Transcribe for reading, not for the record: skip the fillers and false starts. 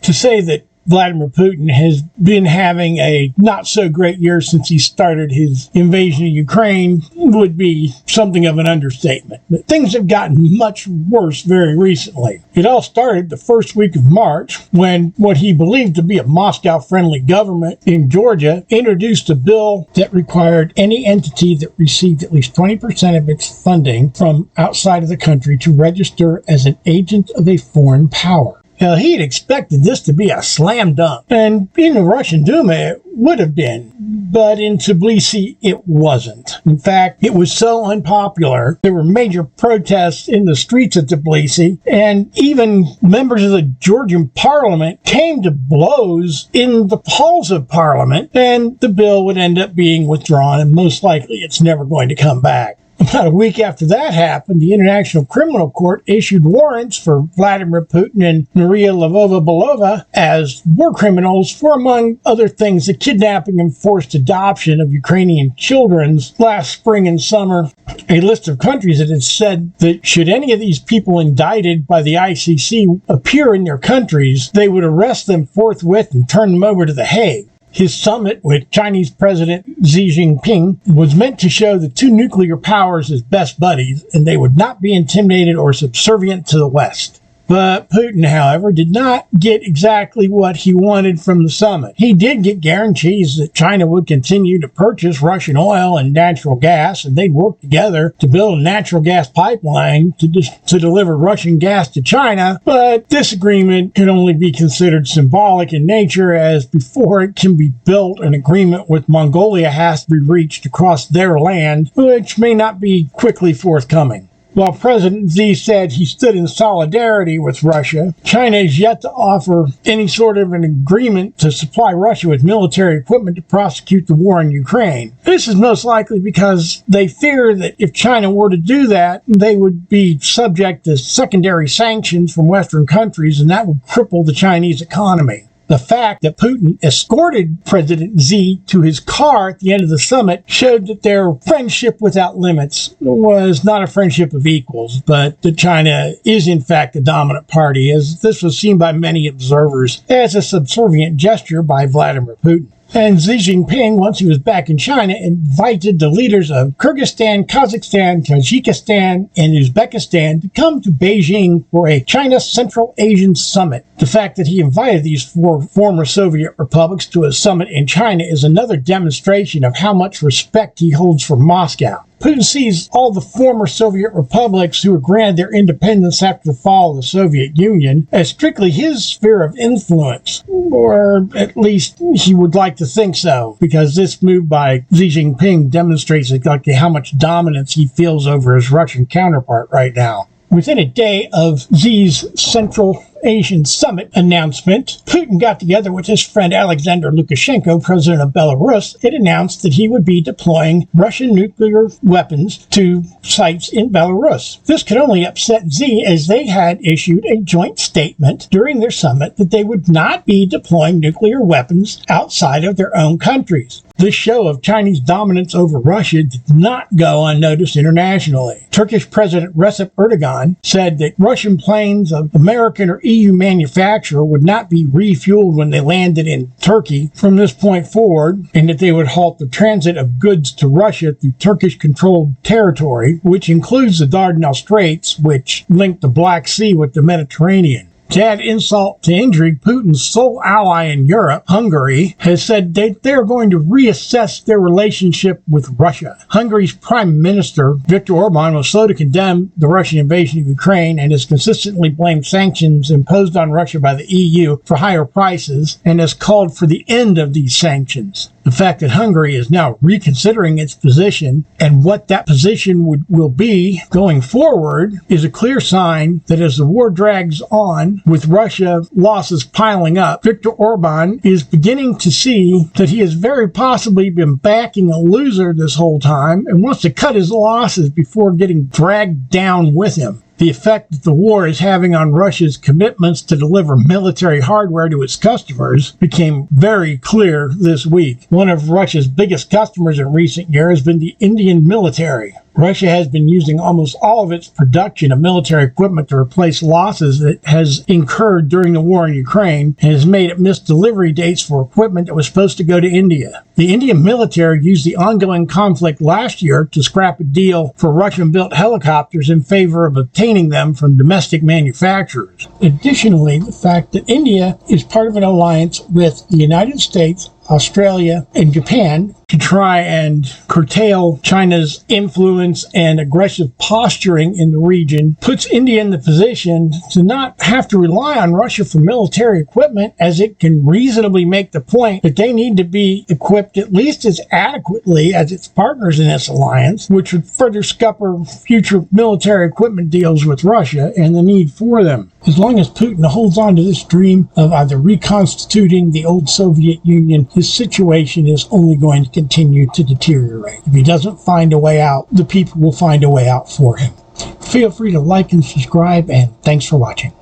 to say that Vladimir Putin has been having a not so great year since he started his invasion of Ukraine would be something of an understatement. But things have gotten much worse very recently. It all started the first week of March when what he believed to be a Moscow-friendly government in Georgia introduced a bill that required any entity that received at least 20% of its funding from outside of the country to register as an agent of a foreign power. Now, he'd expected this to be a slam dunk, and in the Russian Duma it would have been, but in Tbilisi it wasn't. In fact, it was so unpopular, there were major protests in the streets of Tbilisi, and even members of the Georgian parliament came to blows in the halls of parliament, and the bill would end up being withdrawn, and most likely it's never going to come back. About a week after that happened, the International Criminal Court issued warrants for Vladimir Putin and Maria Lvova-Belova as war criminals for, among other things, the kidnapping and forced adoption of Ukrainian children last spring and summer. A list of countries that had said that should any of these people indicted by the ICC appear in their countries, they would arrest them forthwith and turn them over to The Hague. His summit with Chinese President Xi Jinping was meant to show the two nuclear powers as best buddies, and they would not be intimidated or subservient to the West. But Putin, however, did not get exactly what he wanted from the summit. He did get guarantees that China would continue to purchase Russian oil and natural gas, and they'd work together to build a natural gas pipeline to deliver Russian gas to China. But this agreement can only be considered symbolic in nature, as before it can be built, an agreement with Mongolia has to be reached across their land, which may not be quickly forthcoming. While President Xi said he stood in solidarity with Russia, China is yet to offer any sort of an agreement to supply Russia with military equipment to prosecute the war in Ukraine. This is most likely because they fear that if China were to do that, they would be subject to secondary sanctions from Western countries, and that would cripple the Chinese economy. The fact that Putin escorted President Xi to his car at the end of the summit showed that their friendship without limits was not a friendship of equals, but that China is in fact the dominant party, as this was seen by many observers as a subservient gesture by Vladimir Putin. And Xi Jinping, once he was back in China, invited the leaders of Kyrgyzstan, Kazakhstan, Tajikistan, and Uzbekistan to come to Beijing for a China Central Asian summit. The fact that he invited these four former Soviet republics to a summit in China is another demonstration of how much respect he holds for Moscow. Putin sees all the former Soviet republics who were granted their independence after the fall of the Soviet Union as strictly his sphere of influence, or at least he would like to think so, because this move by Xi Jinping demonstrates exactly how much dominance he feels over his Russian counterpart right now. Within a day of Xi's Central Asian Summit announcement, Putin got together with his friend Alexander Lukashenko, president of Belarus, and announced that he would be deploying Russian nuclear weapons to sites in Belarus. This could only upset Xi, as they had issued a joint statement during their summit that they would not be deploying nuclear weapons outside of their own countries. This show of Chinese dominance over Russia did not go unnoticed internationally. Turkish President Recep Erdogan said that Russian planes of American or EU manufacturer would not be refueled when they landed in Turkey from this point forward, and that they would halt the transit of goods to Russia through Turkish-controlled territory, which includes the Dardanelles Straits, which link the Black Sea with the Mediterranean. To add insult to injury, Putin's sole ally in Europe, Hungary, has said they are going to reassess their relationship with Russia. Hungary's Prime Minister, Viktor Orban, was slow to condemn the Russian invasion of Ukraine and has consistently blamed sanctions imposed on Russia by the EU for higher prices, and has called for the end of these sanctions. The fact that Hungary is now reconsidering its position and what that position will be going forward is a clear sign that as the war drags on, with Russia losses piling up, Viktor Orban is beginning to see that he has very possibly been backing a loser this whole time and wants to cut his losses before getting dragged down with him. The effect that the war is having on Russia's commitments to deliver military hardware to its customers became very clear this week. One of Russia's biggest customers in recent years has been the Indian military. Russia has been using almost all of its production of military equipment to replace losses it has incurred during the war in Ukraine and has made it miss delivery dates for equipment that was supposed to go to India. The Indian military used the ongoing conflict last year to scrap a deal for Russian-built helicopters in favor of obtaining them from domestic manufacturers. Additionally, the fact that India is part of an alliance with the United States, Australia, and Japan to try and curtail China's influence and aggressive posturing in the region puts India in the position to not have to rely on Russia for military equipment, as it can reasonably make the point that they need to be equipped at least as adequately as its partners in this alliance, which would further scupper future military equipment deals with Russia and the need for them. As long as Putin holds on to this dream of either reconstituting the old Soviet Union, his situation is only going to continue to deteriorate. If he doesn't find a way out, the people will find a way out for him. Feel free to like and subscribe, and thanks for watching.